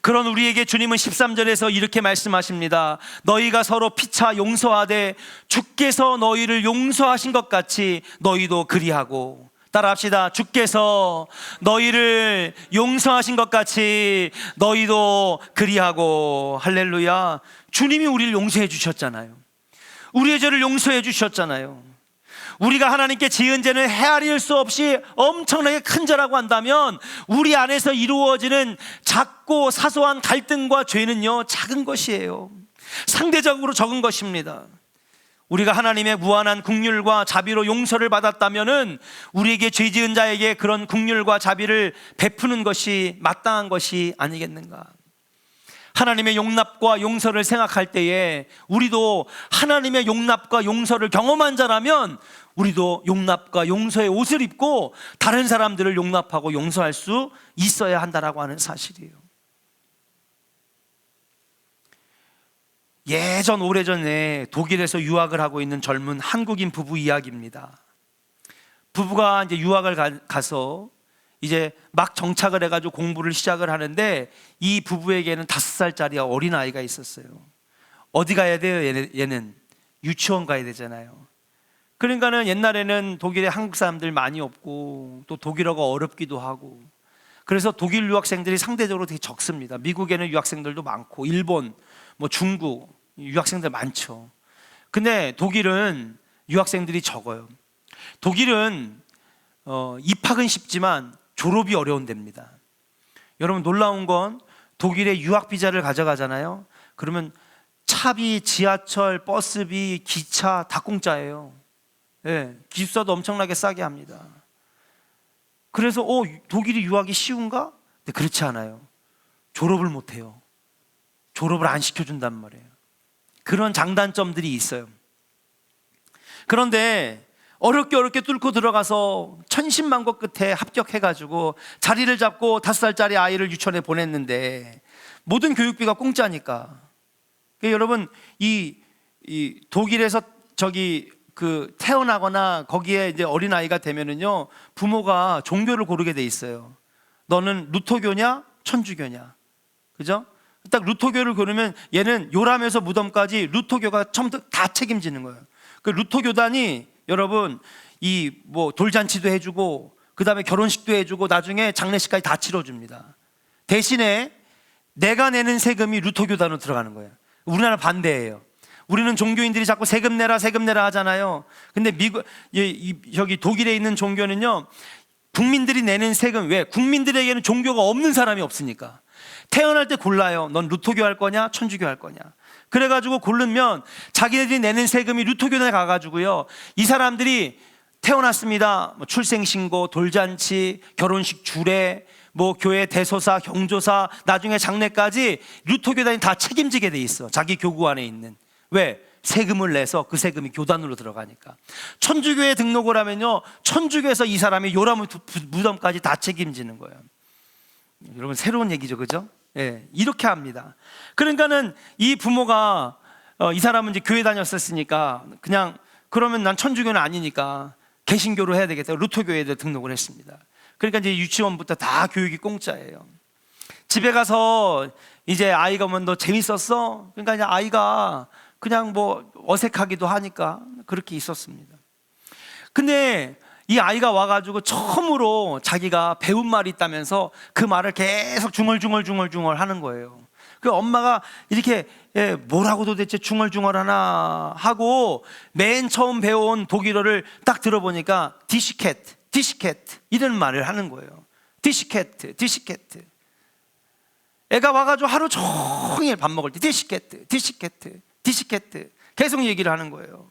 그런 우리에게 주님은 13절에서 이렇게 말씀하십니다. 너희가 서로 피차 용서하되 주께서 너희를 용서하신 것 같이 너희도 그리하고. 따라합시다. 주께서 너희를 용서하신 것 같이 너희도 그리하고. 할렐루야. 주님이 우리를 용서해 주셨잖아요. 우리의 죄를 용서해 주셨잖아요. 우리가 하나님께 지은 죄는 헤아릴 수 없이 엄청나게 큰 죄라고 한다면, 우리 안에서 이루어지는 작고 사소한 갈등과 죄는요, 작은 것이에요. 상대적으로 적은 것입니다. 우리가 하나님의 무한한 긍휼과 자비로 용서를 받았다면은 우리에게 죄 지은 자에게 그런 긍휼과 자비를 베푸는 것이 마땅한 것이 아니겠는가? 하나님의 용납과 용서를 생각할 때에 우리도 하나님의 용납과 용서를 경험한 자라면 우리도 용납과 용서의 옷을 입고 다른 사람들을 용납하고 용서할 수 있어야 한다라고 하는 사실이에요. 예전 오래전에 독일에서 유학을 하고 있는 젊은 한국인 부부 이야기입니다. 부부가 이제 유학을 가서 이제 막 정착을 해가지고 공부를 시작을 하는데, 이 부부에게는 5살짜리 어린 아이가 있었어요. 어디 가야 돼요? 얘는 유치원 가야 되잖아요. 그러니까는 옛날에는 독일에 한국 사람들 많이 없고 또 독일어가 어렵기도 하고, 그래서 독일 유학생들이 상대적으로 되게 적습니다. 미국에는 유학생들도 많고 일본, 중국 유학생들 많죠. 근데 독일은 유학생들이 적어요. 독일은 입학은 쉽지만 졸업이 어려운 데입니다. 여러분, 놀라운 건 독일에 유학 비자를 가져가잖아요. 그러면 차비, 지하철, 버스비, 기차 다 공짜예요. 네, 기숙사도 엄청나게 싸게 합니다. 그래서 독일이 유학이 쉬운가? 근데 그렇지 않아요. 졸업을 못해요. 졸업을 안 시켜준단 말이에요. 그런 장단점들이 있어요. 그런데 어렵게 뚫고 들어가서 천신만고 끝에 합격해가지고 자리를 잡고 5살짜리 아이를 유치원에 보냈는데 모든 교육비가 공짜니까. 그러니까 여러분 이 독일에서 태어나거나 거기에 이제 어린 아이가 되면은요 부모가 종교를 고르게 돼 있어요. 너는 루터교냐 천주교냐, 그죠? 딱 루터교를 고르면 얘는 요람에서 무덤까지 루터교가 처음부터 다 책임지는 거예요. 그 루터교단이 여러분 이 뭐 돌잔치도 해주고 그 다음에 결혼식도 해주고 나중에 장례식까지 다 치러줍니다. 대신에 내가 내는 세금이 루터교단으로 들어가는 거예요. 우리나라 반대예요. 우리는 종교인들이 자꾸 세금 내라 하잖아요. 근데 여기 독일에 있는 종교는요 국민들이 내는 세금, 왜? 국민들에게는 종교가 없는 사람이 없으니까 태어날 때 골라요. 넌 루터교 할 거냐 천주교 할 거냐. 그래가지고 고르면 자기네들이 내는 세금이 루터교단에 가가지고요 이 사람들이 태어났습니다. 뭐 출생신고, 돌잔치, 결혼식 주례, 뭐 교회 대소사, 경조사, 나중에 장례까지 루터교단이 다 책임지게 돼 있어. 자기 교구 안에 있는. 왜? 세금을 내서 그 세금이 교단으로 들어가니까. 천주교에 등록을 하면요 천주교에서 이 사람이 요람 무덤까지 다 책임지는 거예요. 여러분 새로운 얘기죠, 그죠? 예, 이렇게 합니다. 그러니까는 이 부모가 이 사람은 이제 교회 다녔었으니까 그냥 그러면 난 천주교는 아니니까 개신교로 해야 되겠다. 루터교에 등록을 했습니다. 그러니까 이제 유치원부터 다 교육이 공짜예요. 집에 가서 이제 아이가 뭐 너 재밌었어? 그러니까 이제 아이가 그냥 뭐 어색하기도 하니까 그렇게 있었습니다. 근데 이 아이가 와가지고 처음으로 자기가 배운 말이 있다면서 그 말을 계속 중얼중얼 하는 거예요. 그 엄마가 이렇게 뭐라고 도대체 중얼중얼 하나 하고 맨 처음 배운 독일어를 딱 들어보니까 디시케트 이런 말을 하는 거예요. 디시케트. 애가 와가지고 하루 종일 밥 먹을 때 디시케트 계속 얘기를 하는 거예요.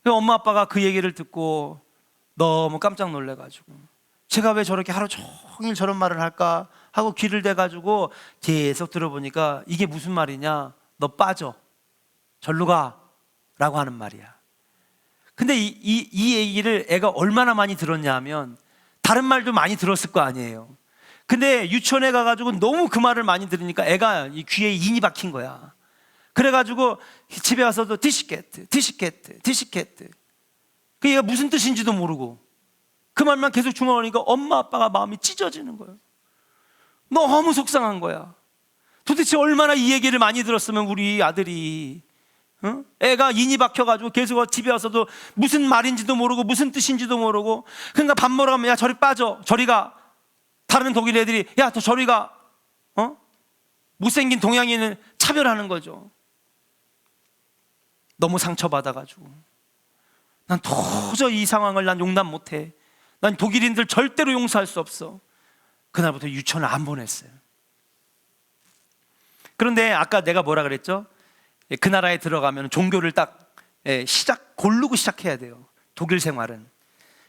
엄마 아빠가 그 얘기를 듣고 너무 깜짝 놀래가지고 제가 왜 저렇게 하루 종일 저런 말을 할까 하고 귀를 대가지고 계속 들어보니까 이게 무슨 말이냐, 너 빠져 절로 가 라고 하는 말이야. 근데 이 얘기를 애가 얼마나 많이 들었냐 하면 다른 말도 많이 들었을 거 아니에요. 근데 유치원에 가가지고 너무 그 말을 많이 들으니까 애가 이 귀에 인이 박힌 거야. 그래가지고 집에 와서도 디시케트 그 얘가 무슨 뜻인지도 모르고 그 말만 계속 중얼거리니까 엄마 아빠가 마음이 찢어지는 거예요. 너무 속상한 거야. 도대체 얼마나 이 얘기를 많이 들었으면 우리 아들이 애가 인이 박혀가지고 계속 집에 와서도 무슨 말인지도 모르고 무슨 뜻인지도 모르고 그러니까 밥 먹으러 가면 야 저리 빠져 저리 가. 다른 독일 애들이 야 너 저리 가. 못생긴 동양인을 차별하는 거죠. 너무 상처받아가지고 난 도저히 이 상황을 난 용납 못해. 난 독일인들 절대로 용서할 수 없어. 그날부터 유치원을 안 보냈어요. 그런데 아까 내가 뭐라 그랬죠? 그 나라에 들어가면 종교를 딱 고르고 시작해야 돼요. 독일 생활은.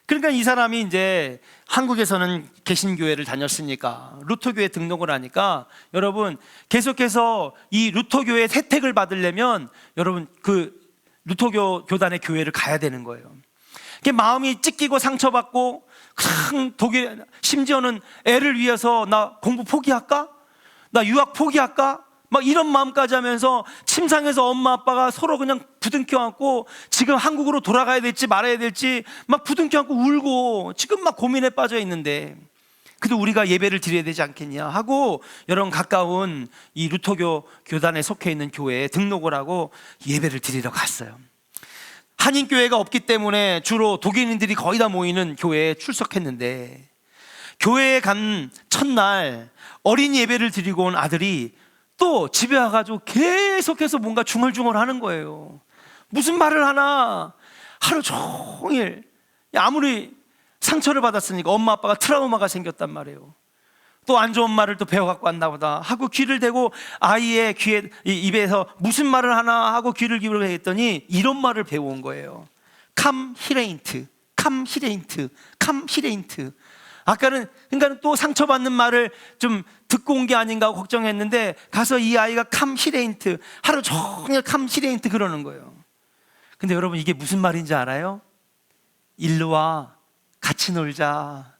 그러니까 이 사람이 이제 한국에서는 개신교회를 다녔으니까 루터교에 등록을 하니까 여러분 계속해서 이 루터교의 혜택을 받으려면 여러분 그 루터교 교단의 교회를 가야 되는 거예요. 마음이 찢기고 상처받고 독일 심지어는 애를 위해서 나 공부 포기할까? 나 유학 포기할까? 막 이런 마음까지 하면서 침상에서 엄마 아빠가 서로 그냥 부둥켜 안고 지금 한국으로 돌아가야 될지 말아야 될지 막 부둥켜 안고 울고 지금 막 고민에 빠져 있는데 그래도 우리가 예배를 드려야 되지 않겠냐 하고 여러분 가까운 이 루터교 교단에 속해 있는 교회에 등록을 하고 예배를 드리러 갔어요. 한인교회가 없기 때문에 주로 독일인들이 거의 다 모이는 교회에 출석했는데 교회에 간 첫날 어린 예배를 드리고 온 아들이 또 집에 와가지고 계속해서 뭔가 중얼중얼 하는 거예요. 무슨 말을 하나 하루 종일 아무리 상처를 받았으니까 엄마 아빠가 트라우마가 생겼단 말이에요. 또 안 좋은 말을 또 배워갖고 왔나 보다 하고 귀를 대고 아이의 귀에 입에서 무슨 말을 하나 하고 귀를 기울여 했더니 이런 말을 배워온 거예요. 캄 히레인트 아까는 그러니까 또 상처받는 말을 좀 듣고 온 게 아닌가 하고 걱정했는데 가서 이 아이가 캄히레인트, 하루 종일 캄히레인트 그러는 거예요. 근데 여러분 이게 무슨 말인지 알아요? 일로 와, 같이 놀자.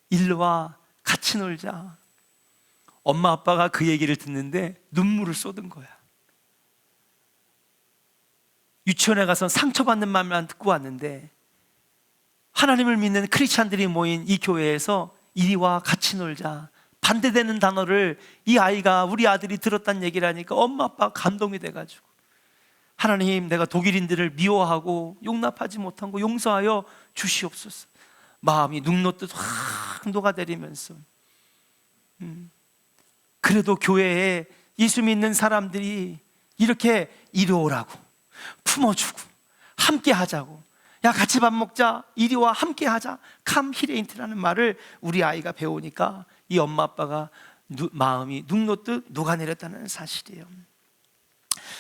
일로 와, 같이 놀자. 엄마 아빠가 그 얘기를 듣는데 눈물을 쏟은 거야. 유치원에 가서 상처받는 말만 듣고 왔는데 하나님을 믿는 크리스찬들이 모인 이 교회에서 이리 와, 같이 놀자, 반대되는 단어를 이 아이가, 우리 아들이 들었다는 얘기를 하니까 엄마 아빠가 감동이 돼가지고, 하나님, 내가 독일인들을 미워하고 용납하지 못한 거 용서하여 주시옵소서. 마음이 눅놓듯 확 녹아내리면서 그래도 교회에 예수 믿는 사람들이 이렇게 이리 오라고 품어주고 함께 하자고, 야 같이 밥 먹자, 이리 와, 함께 하자, 캄히레인트라는 말을 우리 아이가 배우니까 이 엄마 아빠가 마음이 눅놓듯 녹아내렸다는 사실이에요.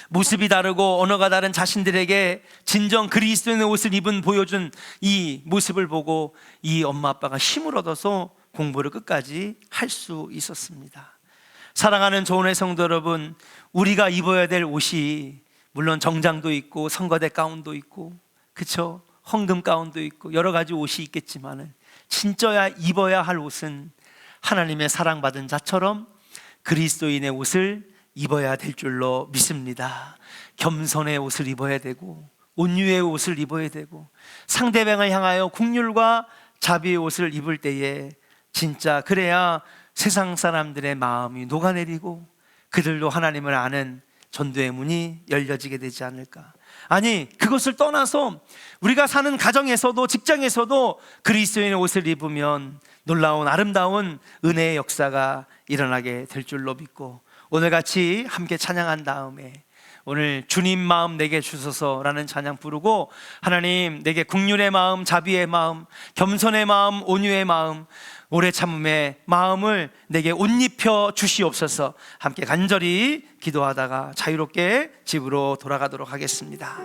모습이 다르고 언어가 다른 자신들에게 진정 그리스도인의 옷을 입은 보여준 이 모습을 보고 이 엄마 아빠가 힘을 얻어서 공부를 끝까지 할 수 있었습니다. 사랑하는 조은의 성도 여러분, 우리가 입어야 될 옷이 물론 정장도 있고 성거대 가운도 있고, 그쵸? 헌금 가운도 있고 여러 가지 옷이 있겠지만 진짜야 입어야 할 옷은 하나님의 사랑받은 자처럼 그리스도인의 옷을 입어야 될 줄로 믿습니다. 겸손의 옷을 입어야 되고 온유의 옷을 입어야 되고 상대방을 향하여 긍휼과 자비의 옷을 입을 때에 진짜 그래야 세상 사람들의 마음이 녹아내리고 그들도 하나님을 아는 전도의 문이 열려지게 되지 않을까. 아니, 그것을 떠나서 우리가 사는 가정에서도 직장에서도 그리스도인의 옷을 입으면 놀라운 아름다운 은혜의 역사가 일어나게 될 줄로 믿고, 오늘 같이 함께 찬양한 다음에 오늘 주님 마음 내게 주소서라는 찬양 부르고, 하나님 내게 긍휼의 마음, 자비의 마음, 겸손의 마음, 온유의 마음, 오래 참음의 마음을 내게 옷 입혀 주시옵소서. 함께 간절히 기도하다가 자유롭게 집으로 돌아가도록 하겠습니다.